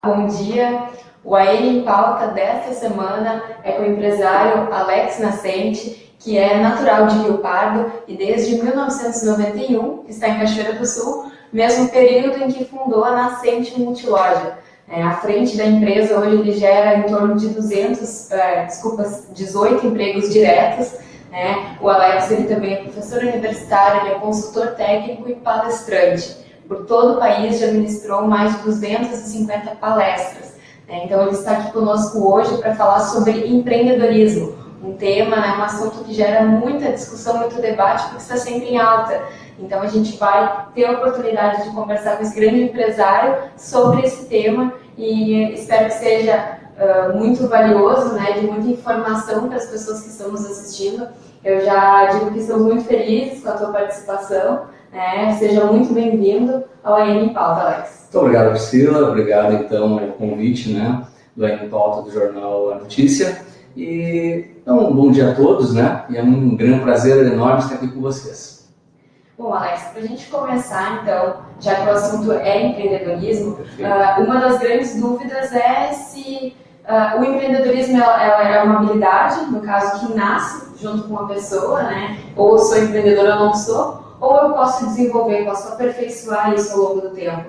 Bom dia. O AN em Pauta desta semana é com o empresário Alex Nascente, que é natural de Rio Pardo e desde 1991 está em Cachoeira do Sul, mesmo período em que fundou a Nascente Multiloja. À frente da empresa, hoje ele gera em torno de 18 empregos diretos. O Alex ele também é professor universitário, ele é consultor técnico e palestrante. Por todo o país, já ministrou mais de 250 palestras. Então, ele está aqui conosco hoje para falar sobre empreendedorismo, um tema, um assunto que gera muita discussão, muito debate, porque está sempre em alta. Então, a gente vai ter a oportunidade de conversar com esse grande empresário sobre esse tema e espero que seja muito valioso, de muita informação para as pessoas que estão nos assistindo. Eu já digo que estamos muito felizes com a tua participação. Seja muito bem-vindo ao AN em Pauta, Alex. Muito obrigado, Priscila. Obrigado, então, ao convite do AN em Pauta do jornal A Notícia. Então, bom dia a todos, E é um grande prazer enorme estar aqui com vocês. Bom, Alex, para a gente começar, então, já que o assunto é empreendedorismo, uma das grandes dúvidas é se o empreendedorismo é uma habilidade, no caso, que nasce junto com uma pessoa, ou eu sou empreendedora ou não sou, ou eu posso desenvolver, posso aperfeiçoar isso ao longo do tempo.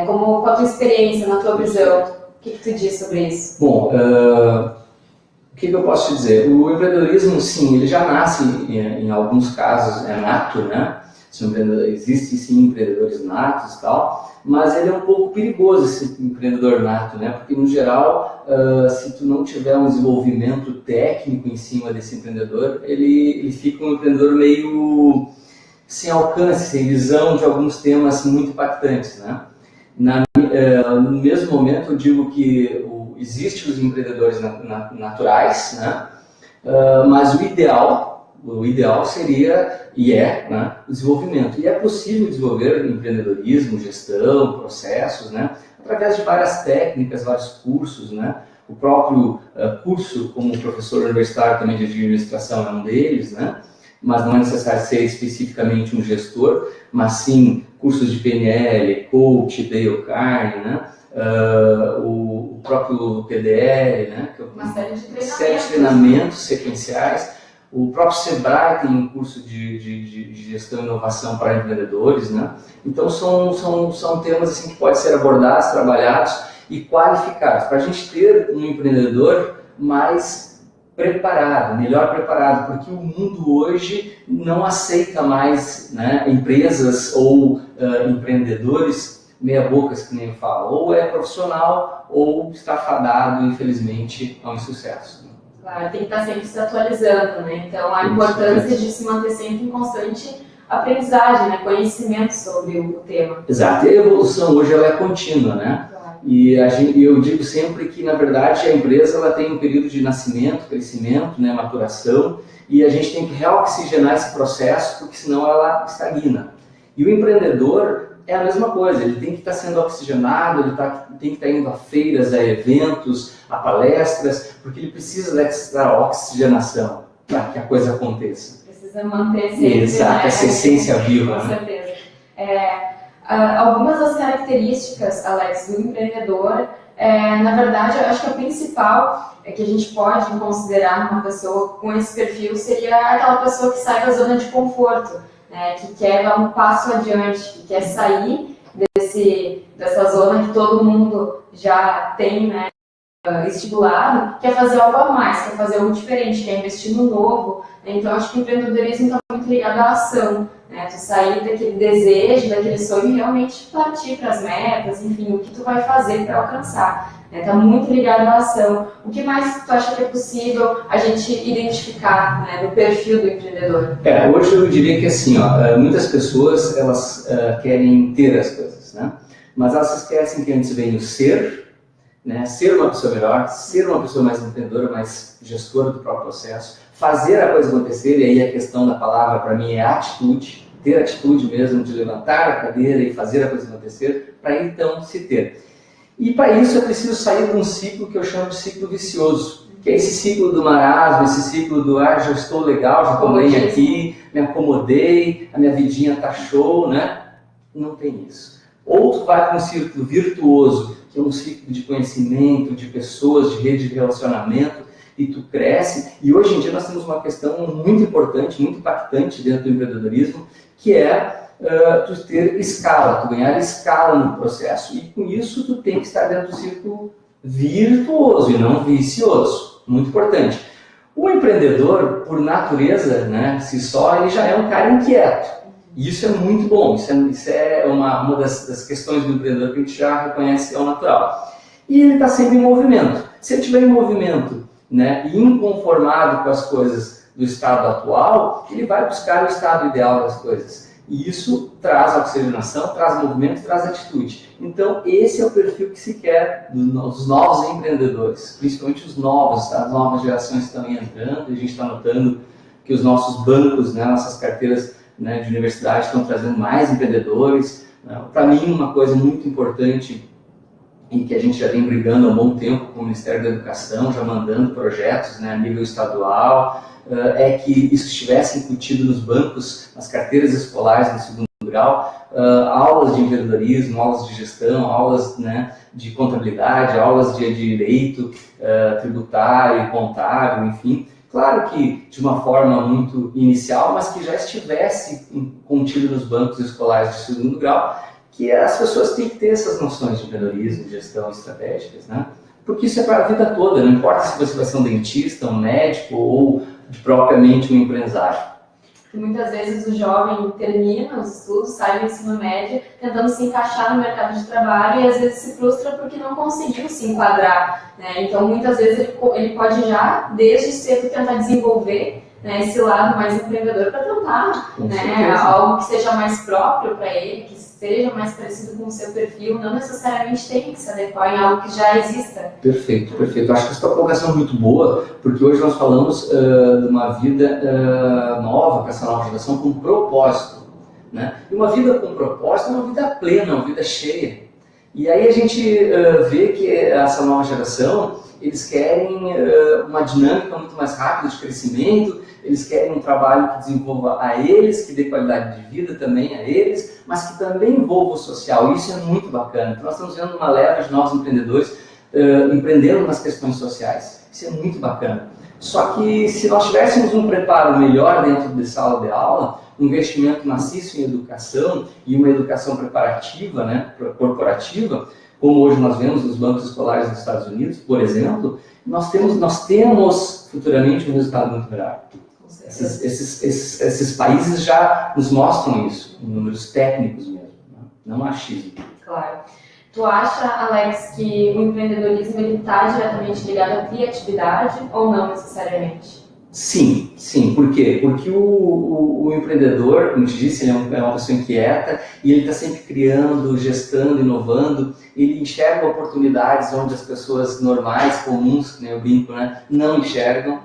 Com a tua experiência, na tua visão, o que tu diz sobre isso? Bom, o que eu posso te dizer? O empreendedorismo, sim, ele já nasce, em alguns casos, é nato, Existem, sim, empreendedores natos e tal, mas ele é um pouco perigoso, esse empreendedor nato, Porque, no geral, se tu não tiver um desenvolvimento técnico em cima desse empreendedor, ele fica um empreendedor meio sem alcance, sem visão de alguns temas muito impactantes, No mesmo momento, eu digo que existem os empreendedores naturais, mas o ideal seria, o desenvolvimento. E é possível desenvolver empreendedorismo, gestão, processos, através de várias técnicas, vários cursos, O próprio curso, como professor universitário também de administração, é um deles, Mas não é necessário ser especificamente um gestor, mas sim cursos de PNL, coach, Dale Carnegie, o próprio PDL, que é uma série de treinamentos sequenciais. O próprio Sebrae tem um curso de gestão e inovação para empreendedores, Então são temas assim que podem ser abordados, trabalhados e qualificados, para a gente ter um empreendedor mais preparado, melhor preparado, porque o mundo hoje não aceita mais empresas ou empreendedores meia-bocas, que nem eu falo, ou é profissional ou está fadado, infelizmente, ao insucesso. Claro, tem que estar sempre se atualizando, Então a importância de se manter sempre em constante aprendizagem, conhecimento sobre o tema. Exato, e a evolução hoje ela é contínua, E eu digo sempre que, na verdade, a empresa ela tem um período de nascimento, crescimento, maturação, e a gente tem que reoxigenar esse processo, porque senão ela estagna. E o empreendedor é a mesma coisa, ele tem que estar sendo oxigenado, ele tem que estar indo a feiras, a eventos, a palestras, porque ele precisa dessa oxigenação para que a coisa aconteça. Precisa manter sempre, exato, essa essência viva. Com certeza. Algumas das características, Alex, do empreendedor, na verdade, eu acho que a principal que a gente pode considerar uma pessoa com esse perfil seria aquela pessoa que sai da zona de conforto, que quer dar um passo adiante, que quer sair dessa zona que todo mundo já tem, estipulado, quer fazer algo a mais, quer fazer algo diferente, quer investir no novo. Então, acho que o empreendedorismo está muito ligado à ação, Tu sair daquele desejo, daquele sonho e realmente partir para as metas, enfim, o que tu vai fazer para alcançar. Está muito ligado à ação. O que mais tu acha que é possível a gente identificar no perfil do empreendedor? Hoje eu diria que assim, muitas pessoas elas querem ter as coisas, mas elas esquecem que antes vem o ser, ser uma pessoa melhor, ser uma pessoa mais empreendedora, mais gestora do próprio processo, fazer a coisa acontecer, e aí a questão da palavra para mim é atitude, ter atitude mesmo de levantar a cadeira e fazer a coisa acontecer, para então se ter. E para isso é preciso sair de um ciclo que eu chamo de ciclo vicioso, que é esse ciclo do marasmo, esse ciclo do já estou legal, já estou bem aqui, me acomodei, a minha vidinha tá show, Não tem isso. Ou tu vai para um círculo virtuoso, que é um ciclo de conhecimento, de pessoas, de rede de relacionamento, e tu cresce. E hoje em dia nós temos uma questão muito importante, muito impactante dentro do empreendedorismo, que é tu ter escala, tu ganhar escala no processo. E com isso tu tem que estar dentro do círculo virtuoso e não vicioso. Muito importante. O empreendedor, por natureza, né, se só, ele já é um cara inquieto. E isso é muito bom. Isso é uma das questões do empreendedor que a gente já reconhece ao natural. E ele está sempre em movimento. Se ele estiver em movimento, né, e inconformado com as coisas do estado atual, ele vai buscar o estado ideal das coisas. E isso traz oxigenação, traz movimento, traz atitude. Então, esse é o perfil que se quer dos novos empreendedores, principalmente os novos, tá? As novas gerações estão entrando, e a gente está notando que os nossos bancos, né, nossas carteiras, né, de universidade estão trazendo mais empreendedores. Né? Para mim, uma coisa muito importante e que a gente já vem brigando há um bom tempo com o Ministério da Educação, já mandando projetos, né, a nível estadual, é que isso estivesse incutido nos bancos, nas carteiras escolares do segundo grau, aulas de empreendedorismo, aulas de gestão, aulas, né, de contabilidade, aulas de direito tributário, contábil, enfim. Claro que de uma forma muito inicial, mas que já estivesse contido nos bancos escolares de segundo grau, que as pessoas têm que ter essas noções de empreendedorismo, de gestão estratégicas, né? Porque isso é para a vida toda, não importa se você vai ser um dentista, um médico ou propriamente um empresário. E muitas vezes o jovem termina os estudos, sai do ensino médio, tentando se encaixar no mercado de trabalho e às vezes se frustra porque não conseguiu se enquadrar, né? Então muitas vezes ele pode já, desde cedo, tentar desenvolver, né, esse lado mais empreendedor para tentar, né, algo que seja mais próprio para ele, que seja mais parecido com o seu perfil, não necessariamente tem que se adequar em algo que já exista. Perfeito, perfeito. Acho que essa tua colocação é muito boa, porque hoje nós falamos de uma vida nova para essa nova geração com propósito, né? E uma vida com propósito é uma vida plena, uma vida cheia. E aí a gente vê que essa nova geração, eles querem uma dinâmica muito mais rápida de crescimento, eles querem um trabalho que desenvolva a eles, que dê qualidade de vida também a eles, mas que também envolva o social. Isso é muito bacana. Então nós estamos vendo uma leva de novos empreendedores empreendendo nas questões sociais. Isso é muito bacana. Só que se nós tivéssemos um preparo melhor dentro de sala de aula, um investimento maciço em educação e uma educação preparativa, né, corporativa, como hoje nós vemos nos bancos escolares dos Estados Unidos, por exemplo, nós temos futuramente um resultado muito melhor. Esses países já nos mostram isso, em números técnicos mesmo, né? Não achismo. Claro. Tu acha, Alex, que o empreendedorismo está diretamente ligado à criatividade ou não necessariamente? Sim, sim. Por quê? Porque o empreendedor, como eu te disse, ele é uma pessoa inquieta e ele está sempre criando, gestando, inovando. Ele enxerga oportunidades onde as pessoas normais, comuns, né, eu brinco, né, não enxergam.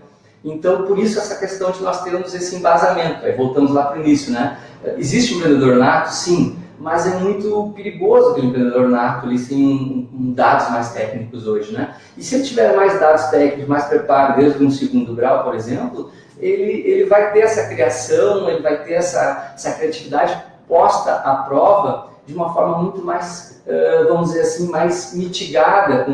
Então, por isso essa questão de nós termos esse embasamento. Aí voltamos lá para o início, né? Existe um empreendedor nato? Sim, mas é muito perigoso aquele empreendedor nato ali sem dados mais técnicos hoje, né? E se ele tiver mais dados técnicos, mais preparo desde um segundo grau, por exemplo, ele vai ter essa criação, ele vai ter essa criatividade posta à prova de uma forma muito mais, vamos dizer assim, mais mitigada,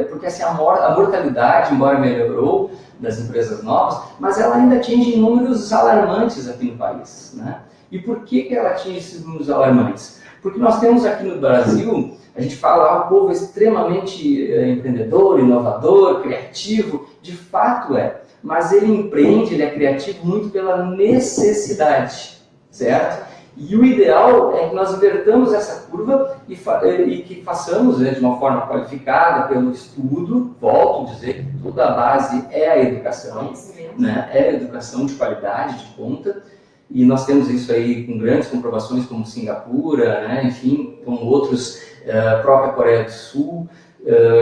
porque assim, a mortalidade, embora melhorou das empresas novas, mas ela ainda atinge números alarmantes aqui no país, né? E por que ela atinge esses números alarmantes? Porque nós temos aqui no Brasil, a gente fala, o povo é extremamente empreendedor, inovador, criativo, de fato é, mas ele empreende, ele é criativo muito pela necessidade, certo? E o ideal é que nós invertamos essa curva e que façamos, né, de uma forma qualificada pelo estudo. Volto a dizer que toda a base é a educação, né? É a educação de qualidade, de ponta. E nós temos isso aí com grandes comprovações como Singapura, né? Enfim, com outros, própria Coreia do Sul,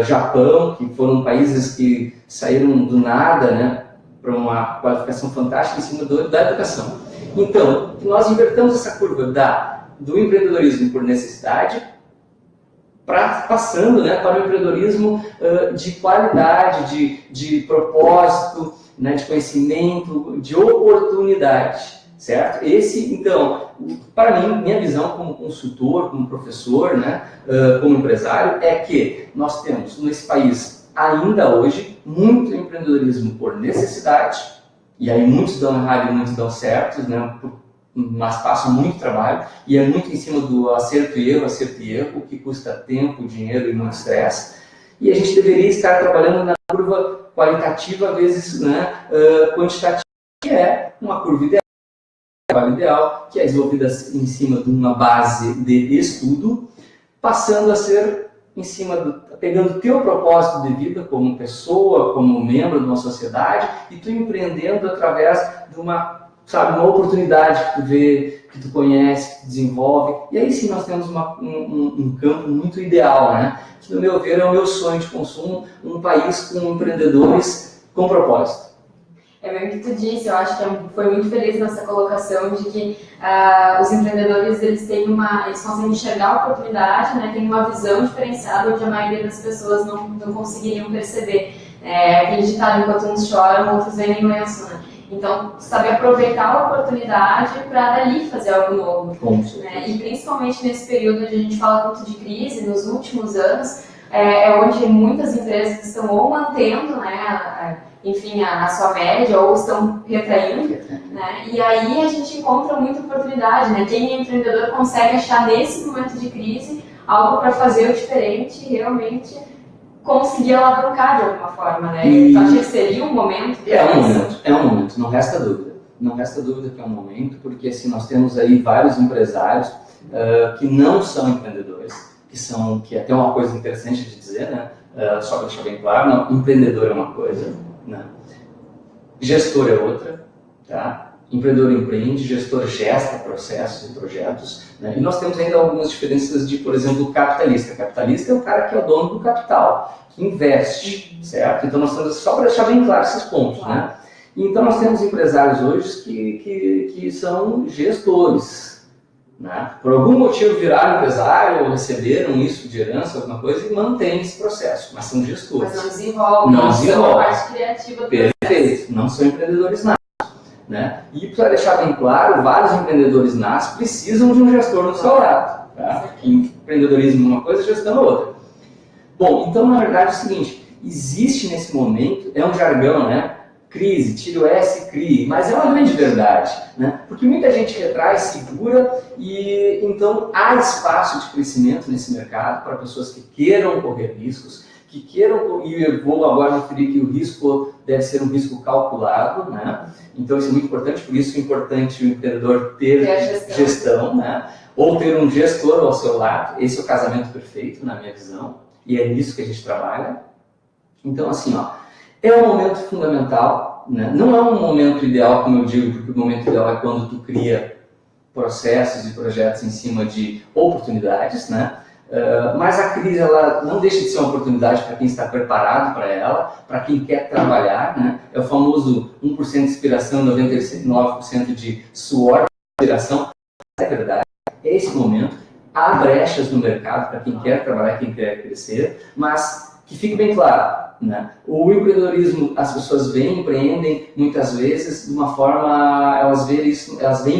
Japão, que foram países que saíram do nada, né, para uma qualificação fantástica em cima da educação. Então, nós invertamos essa curva do empreendedorismo por necessidade, passando, né, para o empreendedorismo de qualidade, de propósito, né, de conhecimento, de oportunidade, certo? Então, para mim, minha visão como consultor, como professor, né, como empresário, é que nós temos nesse país, ainda hoje, muito empreendedorismo por necessidade, e aí muitos dão errado e muitos dão certo, né, mas passam muito trabalho, e é muito em cima do acerto e erro, o que custa tempo, dinheiro e muito estresse, e a gente deveria estar trabalhando na curva qualitativa vezes, né, quantitativa, que é uma curva ideal, que é desenvolvida em cima de uma base de estudo, passando a ser em cima pegando o teu propósito de vida como pessoa, como membro de uma sociedade, e tu empreendendo através de uma oportunidade que tu vê, que tu conhece, que tu desenvolve. E aí sim nós temos um campo muito ideal, né? Que, no meu ver, é o meu sonho de consumo, um país com empreendedores com propósito. É bem o que tu disse, eu acho que foi muito feliz nessa colocação de que os empreendedores eles conseguem enxergar a oportunidade, né, têm uma visão diferenciada onde a maioria das pessoas não conseguiriam perceber. Aquele ditado, enquanto uns choram, outros vendem lenço, né? Então, saber aproveitar a oportunidade para dali fazer algo novo. Né? E principalmente nesse período onde a gente fala tanto de crise, nos últimos anos, onde muitas empresas estão ou mantendo, né, enfim, a sua média, ou estão retraindo, né? E aí a gente encontra muita oportunidade, né? Quem é empreendedor consegue achar nesse momento de crise algo para fazer o diferente e realmente conseguir alavancar de alguma forma, né? Então, acho que seria um momento. É um momento, não resta dúvida. Não resta dúvida que é um momento, porque assim, nós temos aí vários empresários que não são empreendedores, que é até uma coisa interessante de dizer, né? Só para deixar bem claro, não, empreendedor é uma coisa, né? Gestor é outra, tá? Empreendedor empreende, gestor gesta processos e projetos, né? E nós temos ainda algumas diferenças de, por exemplo, capitalista. Capitalista é o cara que é o dono do capital, que investe, certo? Então nós temos, só para deixar bem claro esses pontos, né? Então nós temos empresários hoje que são gestores, né? Por algum motivo viraram empresário ou receberam isso de herança, alguma coisa, e mantêm esse processo, mas são gestores. Mas não desenvolvem, não são a parte criativa do processo. Perfeito, não são empreendedores natos. Né? E para deixar bem claro, vários empreendedores natos precisam de um gestor no seu lado. Tá? Empreendedorismo é uma coisa, gestão é outra. Bom, então na verdade é o seguinte, existe nesse momento, é um jargão, né? Crise, tira o S, crie, mas é uma grande verdade, né? Porque muita gente retrai, segura, e então há espaço de crescimento nesse mercado para pessoas que queiram correr riscos, e eu vou agora referir que o risco deve ser um risco calculado, né? Então isso é muito importante, por isso é importante o empreendedor ter gestão, né? Ou ter um gestor ao seu lado. Esse é o casamento perfeito, na minha visão, e é nisso que a gente trabalha. Então assim, é um momento fundamental, né? Não é um momento ideal, como eu digo, porque o momento ideal é quando tu cria processos e projetos em cima de oportunidades, né? Mas a crise ela não deixa de ser uma oportunidade para quem está preparado para ela, para quem quer trabalhar, né? É o famoso 1% de inspiração, 99% de suor, inspiração. É verdade, é esse momento. Há brechas no mercado para quem quer trabalhar, quem quer crescer, mas que fique bem claro, né? O empreendedorismo, as pessoas empreendem muitas vezes de uma forma, elas veem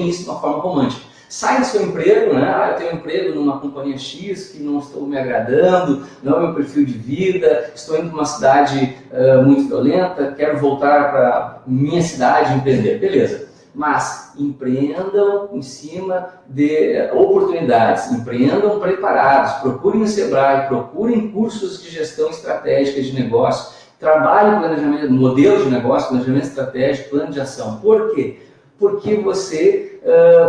isso de uma forma romântica. Sai do seu emprego, né? Eu tenho um emprego numa companhia X que não estou me agradando, não é o meu perfil de vida, estou indo para uma cidade muito violenta, quero voltar para minha cidade e empreender. Beleza. Mas empreendam em cima de oportunidades, empreendam preparados, procurem o Sebrae, procurem cursos de gestão estratégica de negócio, trabalhem planejamento, modelo de negócio, planejamento estratégico, plano de ação. Por quê? Porque você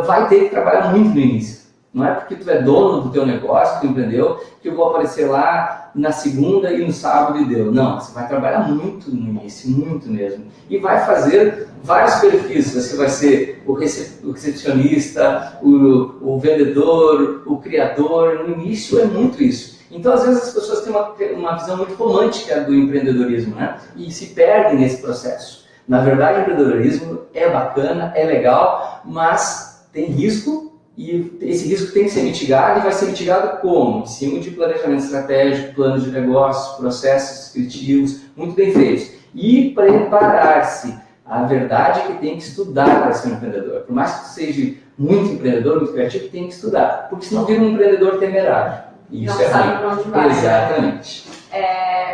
vai ter que trabalhar muito no início. Não é porque tu é dono do teu negócio, tu empreendeu, que eu vou aparecer lá na segunda e no sábado e deu. Não, você vai trabalhar muito no início, muito mesmo. E vai fazer vários perfis. Você vai ser o recepcionista, o vendedor, o criador. No início é muito isso. Então, às vezes, as pessoas têm uma visão muito romântica do empreendedorismo, né? E se perdem nesse processo. Na verdade, o empreendedorismo é bacana, é legal, mas tem risco e esse risco tem que ser mitigado e vai ser mitigado como? Em cima de planejamento estratégico, planos de negócios, processos descritivos, muito bem feitos. E preparar-se A verdade é que tem que estudar para ser um empreendedor. Por mais que tu seja muito empreendedor, muito criativo, tem que estudar. Porque senão vira um empreendedor temerário. E isso não é sabe ruim. para onde vai. Exatamente.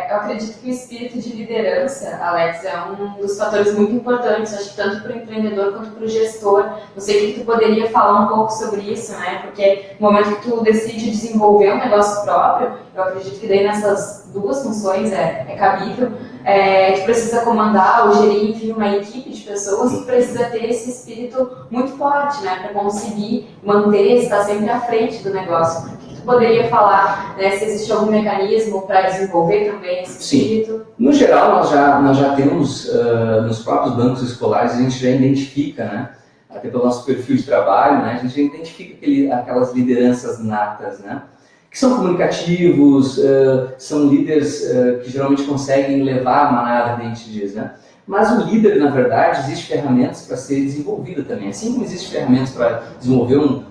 Eu acredito que o espírito de liderança, Alex, é um dos fatores muito importantes, acho que tanto para o empreendedor quanto para o gestor. Não sei o que tu poderia falar um pouco sobre isso, né? Porque no momento que tu decide desenvolver um negócio próprio, eu acredito que daí nessas duas funções é cabível. Tu precisa comandar ou gerir, enfim, uma equipe de pessoas, tu precisa ter esse espírito muito forte, né? Para conseguir manter, estar sempre à frente do negócio. Poderia falar, né, se existe algum mecanismo para desenvolver também esse espírito? Sim. No geral, nós já temos, nos próprios bancos escolares, a gente já identifica, né, até pelo nosso perfil de trabalho, né, a gente já identifica aquelas lideranças natas, né, que são comunicativos, são líderes que geralmente conseguem levar a manada, que a gente diz, né. Mas o líder, na verdade, existem ferramentas para ser desenvolvido também. Assim como existem ferramentas para desenvolver um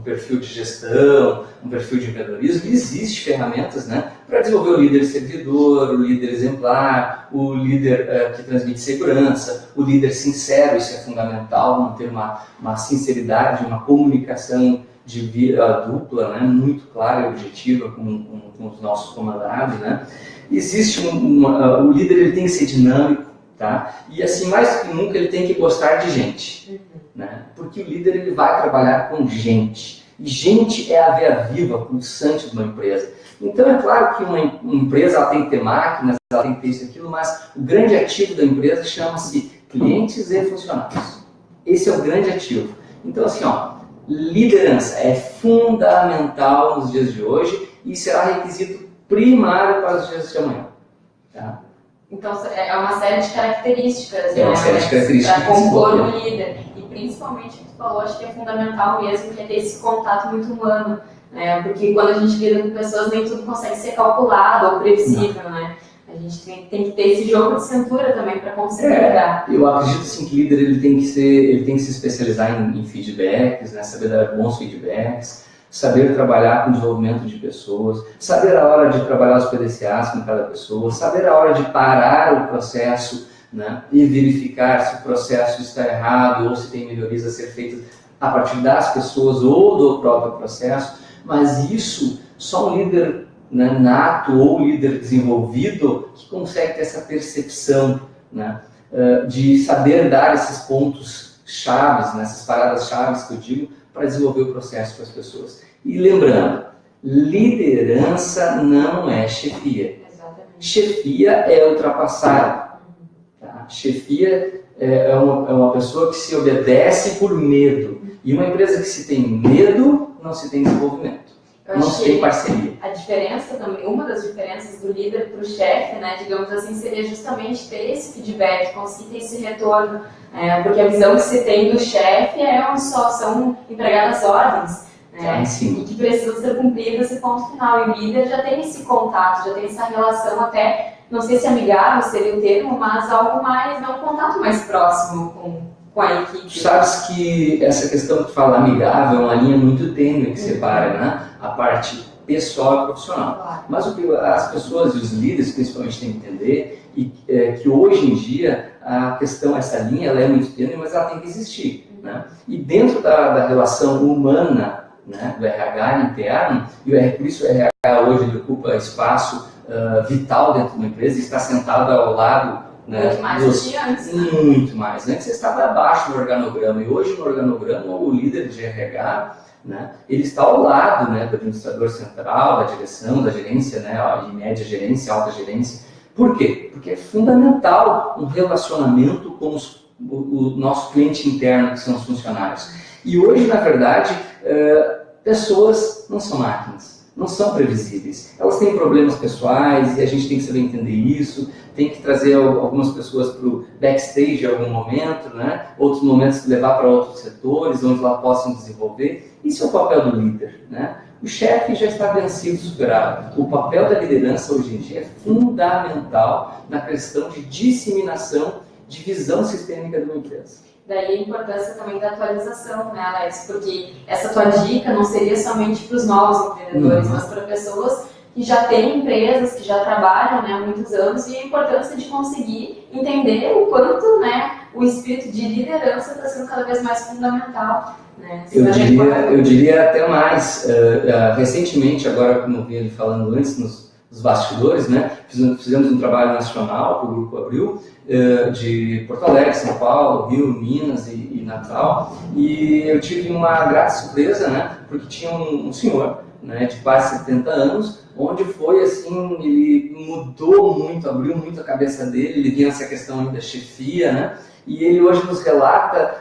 perfil de gestão, um perfil de empreendedorismo, existem ferramentas, né, para desenvolver o líder servidor, o líder exemplar, o líder que transmite segurança, o líder sincero. Isso é fundamental, manter uma sinceridade, uma comunicação de via dupla, né, muito clara e objetiva com os nossos comandados, né. Existe o líder, ele tem que ser dinâmico, tá? E assim, mais do que nunca, ele tem que gostar de gente, né? Porque o líder, ele vai trabalhar com gente. E gente é a veia viva, pulsante de uma empresa. Então é claro que uma empresa ela tem que ter máquinas, ela tem que ter isso e aquilo, mas o grande ativo da empresa chama-se clientes e funcionários. Esse é o grande ativo. Então assim, liderança é fundamental nos dias de hoje e será requisito primário para os dias de amanhã, tá? Então, é uma série de características, uma série de características para compor um líder. E principalmente, o que tu falou, acho que é fundamental mesmo, que é ter esse contato muito humano. Né? Porque quando a gente lida com pessoas, nem tudo consegue ser calculado ou previsível, né? A gente tem que ter esse jogo de cintura também para conseguir lidar. Eu acredito assim, que o líder ele tem que se especializar em feedbacks, né? Saber dar bons feedbacks, saber trabalhar com o desenvolvimento de pessoas, saber a hora de trabalhar os PDCAs com cada pessoa, saber a hora de parar o processo, né, e verificar se o processo está errado ou se tem melhorias a ser feitas a partir das pessoas ou do próprio processo. Mas isso só um líder, né, nato ou líder desenvolvido que consegue ter essa percepção, né, de saber dar esses pontos chaves, né, essas paradas chaves que eu digo, para desenvolver o processo para as pessoas. E lembrando, liderança não é chefia. Exatamente. Chefia é ultrapassada. Tá? Chefia é uma pessoa que se obedece por medo. E uma empresa que se tem medo, não se tem desenvolvimento. Não se tem parceria. A diferença também, uma das diferenças do líder para o chefe, né, digamos assim, seria justamente ter esse feedback, conseguir ter esse retorno. Porque a visão que se tem do chefe são empregadas ordens, né, e que precisam ser cumpridas e ponto final. E o líder já tem esse contato, já tem essa relação até, não sei se amigável seria o termo, mas algo mais, um contato mais próximo com a equipe. Tu sabes que essa questão que tu fala amigável é uma linha muito tênue que separa, né, a parte pessoal e profissional. Claro. Mas o que as pessoas e os líderes principalmente têm que entender é que hoje em dia a questão, essa linha, ela é muito tênue, mas ela tem que existir, né? E dentro da relação humana, né, do RH interno, por isso o RH hoje ele ocupa espaço vital dentro de uma empresa e está sentado ao lado, né, muito mais do que antes. Muito mais. Antes você estava abaixo no organograma e hoje no organograma o líder de RH, né, ele está ao lado, né, do administrador central, da direção, da gerência, né, de média gerência, alta gerência. Por quê? Porque é fundamental um relacionamento com o nosso cliente interno, que são os funcionários. E hoje, na verdade, pessoas não são máquinas, não são previsíveis. Elas têm problemas pessoais e a gente tem que saber entender isso, tem que trazer algumas pessoas para o backstage em algum momento, né? Outros momentos levar para outros setores, onde elas possam desenvolver. Isso é o papel do líder, né? O chefe já está vencido, superado. O papel da liderança hoje em dia é fundamental na questão de disseminação de visão sistêmica de uma empresa. Daí a importância também da atualização, né, Alex? Porque essa tua dica não seria somente para os novos empreendedores, mas para pessoas que já têm empresas, que já trabalham, né, há muitos anos, e a importância de conseguir entender o quanto, né, o espírito de liderança está sendo cada vez mais fundamental. Né? Eu diria até mais. Recentemente, agora, como eu vinha falando antes, nos bastidores, né, fizemos um trabalho nacional para o Grupo Abril, de Porto Alegre, São Paulo, Rio, Minas e Natal, e eu tive uma grata surpresa, né, porque tinha um senhor, né, de quase 70 anos, onde foi assim, ele mudou muito, abriu muito a cabeça dele, ele vinha essa questão da chefia, né, e ele hoje nos relata,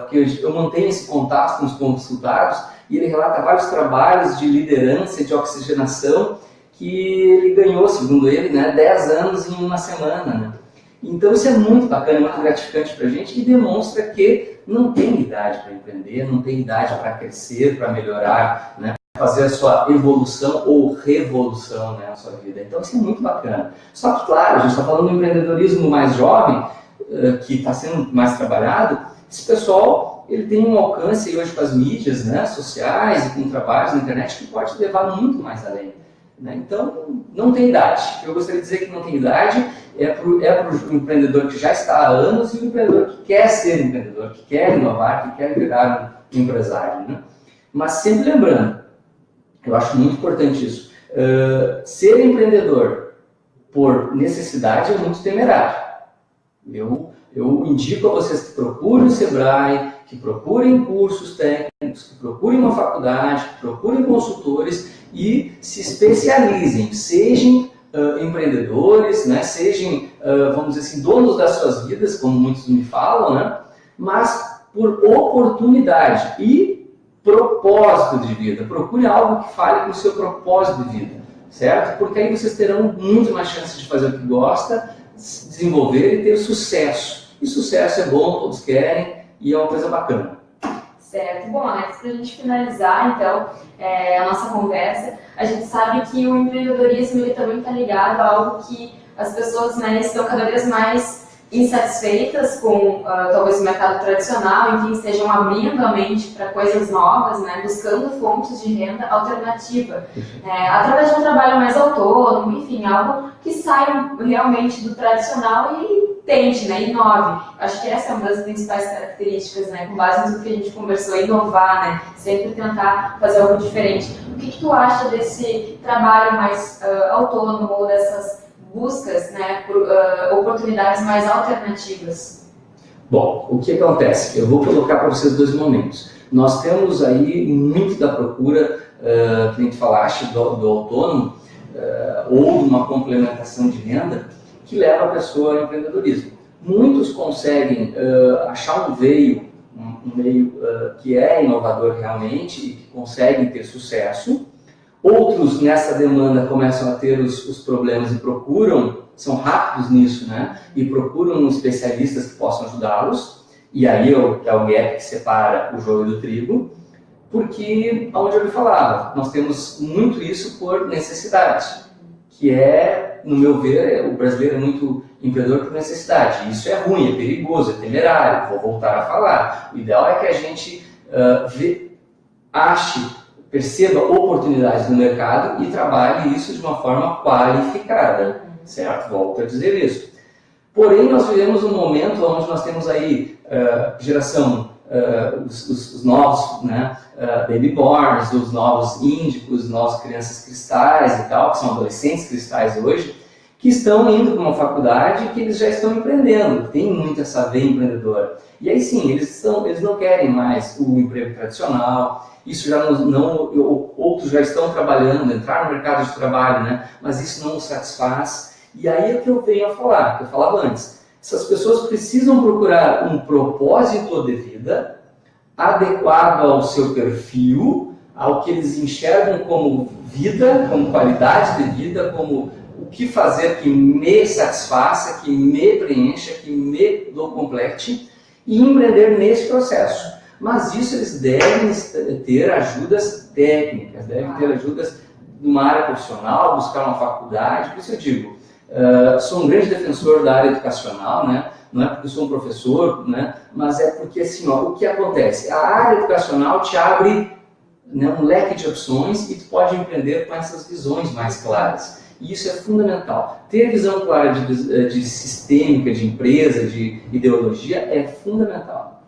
porque eu mantenho esse contato com os consultados, e ele relata vários trabalhos de liderança e de oxigenação que ele ganhou, segundo ele, né, 10 anos em uma semana, né. Então isso é muito bacana, muito gratificante para a gente e demonstra que não tem idade para empreender, não tem idade para crescer, para melhorar, né? Fazer a sua evolução ou revolução, né, na sua vida. Então isso é muito bacana. Só que, claro, a gente está falando do empreendedorismo mais jovem, que está sendo mais trabalhado. Esse pessoal ele tem um alcance hoje com as mídias, né, sociais e com trabalhos na internet que pode levar muito mais além. Então, não tem idade. Eu gostaria de dizer que não tem idade, é para o empreendedor que já está há anos e o empreendedor que quer ser empreendedor, que quer inovar, que quer virar um empresário. Né? Mas sempre lembrando, eu acho muito importante isso, ser empreendedor por necessidade é muito temerário. Eu indico a vocês que procurem o Sebrae, que procurem cursos técnicos, que procurem uma faculdade, que procurem consultores e se especializem, sejam empreendedores, né, sejam, vamos dizer assim, donos das suas vidas, como muitos me falam, né, mas por oportunidade e propósito de vida. Procure algo que fale com o seu propósito de vida, certo? Porque aí vocês terão muito mais chance de fazer o que gosta, desenvolver e ter sucesso. E sucesso é bom, todos querem, e é uma coisa bacana. Certo. Bom, Alex, para a gente finalizar, então, a nossa conversa, a gente sabe que o empreendedorismo ele também está ligado a algo que as pessoas, né, estão cada vez mais insatisfeitas com, talvez, o mercado tradicional, enfim, estejam abrindo a mente para coisas novas, né, buscando fontes de renda alternativa, através de um trabalho mais autônomo, enfim, algo que saia realmente do tradicional e tente, né, inove. Acho que essa é uma das principais características, né, com base no que a gente conversou, inovar, né, sempre tentar fazer algo diferente. O que tu acha desse trabalho mais autônomo ou dessas buscas, né, por oportunidades mais alternativas? Bom, o que acontece? Eu vou colocar para vocês dois momentos. Nós temos aí muito da procura, que a gente falaste, do autônomo, ou de uma complementação de renda, que leva a pessoa ao empreendedorismo. Muitos conseguem achar um meio que é inovador realmente e que conseguem ter sucesso. Outros nessa demanda começam a ter os problemas e procuram, são rápidos nisso, né? E procuram especialistas que possam ajudá-los. E aí é o gap que separa o joio do trigo, porque, onde eu lhe falava, nós temos muito isso por necessidade, que é, no meu ver, o brasileiro é muito empreendedor por necessidade. Isso é ruim, é perigoso, é temerário, vou voltar a falar. O ideal é que a gente perceba oportunidades no mercado e trabalhe isso de uma forma qualificada, certo? Volto a dizer isso. Porém, nós vivemos um momento onde nós temos aí geração, os novos, né, babyborns, os novos índicos, novas crianças cristais e tal, que são adolescentes cristais hoje, que estão indo para uma faculdade e que eles já estão empreendendo, tem muito essa veia empreendedora. E aí sim, eles não querem mais o emprego tradicional, isso já outros já estão trabalhando, entrar no mercado de trabalho, né? Mas isso não os satisfaz. E aí é o que eu venho a falar, que eu falava antes. Essas pessoas precisam procurar um propósito de vida adequado ao seu perfil, ao que eles enxergam como vida, como qualidade de vida, como o que fazer que me satisfaça, que me preencha, que me complete, e empreender nesse processo. Mas isso eles devem ter ajudas técnicas, devem ter ajudas de uma área profissional, buscar uma faculdade. Por isso eu digo, sou um grande defensor da área educacional, né? Não é porque sou um professor, né? Mas é porque assim, o que acontece? A área educacional te abre né, um leque de opções e tu pode empreender com essas visões mais claras. E isso é fundamental. Ter visão clara de sistêmica, de empresa, de ideologia é fundamental.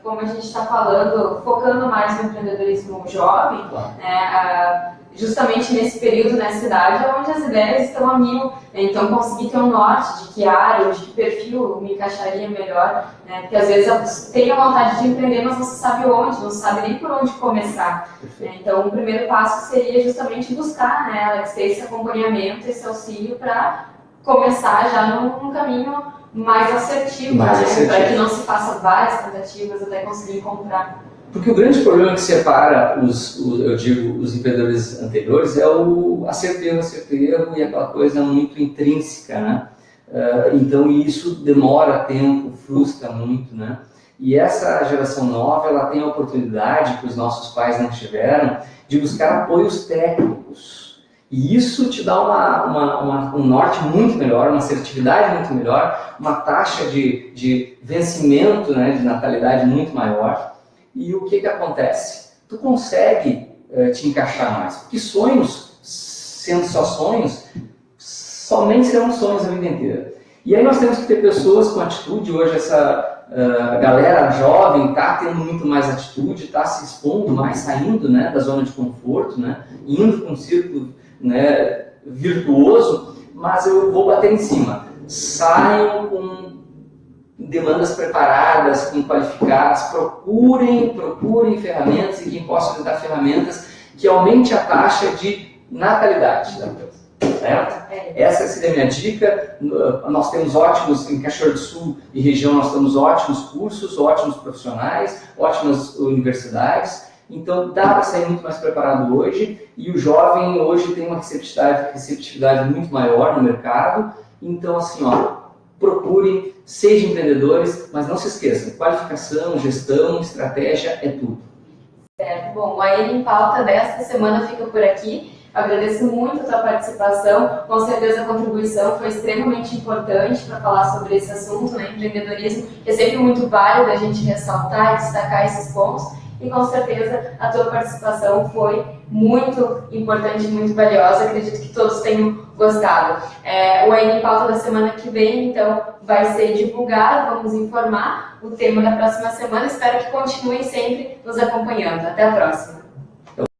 Como a gente está falando, focando mais no empreendedorismo jovem, Claro. Né, justamente nesse período, nessa idade, é onde as ideias estão a mil, né? Então conseguir ter um norte de que área, de que perfil me encaixaria melhor, né? Porque às vezes tem a vontade de empreender, mas não se sabe onde, não se sabe nem por onde começar. Né? Então o primeiro passo seria justamente buscar, né, Alex, ter esse acompanhamento, esse auxílio para começar já num caminho mais assertivo, né? Para que não se faça várias tentativas até conseguir encontrar. Porque o grande problema que separa os empreendedores anteriores é o acerto erro e aquela coisa muito intrínseca, né? Então isso demora tempo, frustra muito, né? E essa geração nova, ela tem a oportunidade, que os nossos pais não tiveram, de buscar apoios técnicos. E isso te dá um norte muito melhor, uma assertividade muito melhor, uma taxa de vencimento, né, de natalidade muito maior. E o que acontece? Tu consegue te encaixar mais, porque sonhos, sendo só sonhos, somente serão sonhos a vida inteira. E aí nós temos que ter pessoas com atitude. Hoje essa galera jovem está tendo muito mais atitude, está se expondo mais, saindo, né, da zona de conforto, né, indo para um círculo, né, virtuoso, mas eu vou bater em cima. Saiam com demandas preparadas, com qualificadas, procurem ferramentas e quem possa dar ferramentas que aumente a taxa de natalidade da coisa, certo? Essa seria a minha dica. Nós temos ótimos, em Cachoeira do Sul e região, nós temos ótimos cursos, ótimos profissionais, ótimas universidades, então dá para sair muito mais preparado hoje, e o jovem hoje tem uma receptividade muito maior no mercado. Então assim, procurem, sejam empreendedores, mas não se esqueçam, qualificação, gestão, estratégia é tudo. Certo. Bom, a Ele em Pauta desta semana fica por aqui. Agradeço muito a tua participação, com certeza a contribuição foi extremamente importante para falar sobre esse assunto, né? Empreendedorismo, que é sempre muito válido a gente ressaltar e destacar esses pontos, e com certeza a tua participação foi muito importante e muito valiosa. Acredito que todos tenham gostado. O Ele em Pauta da semana que vem, então, vai ser divulgado, vamos informar o tema da próxima semana. Espero que continuem sempre nos acompanhando. Até a próxima!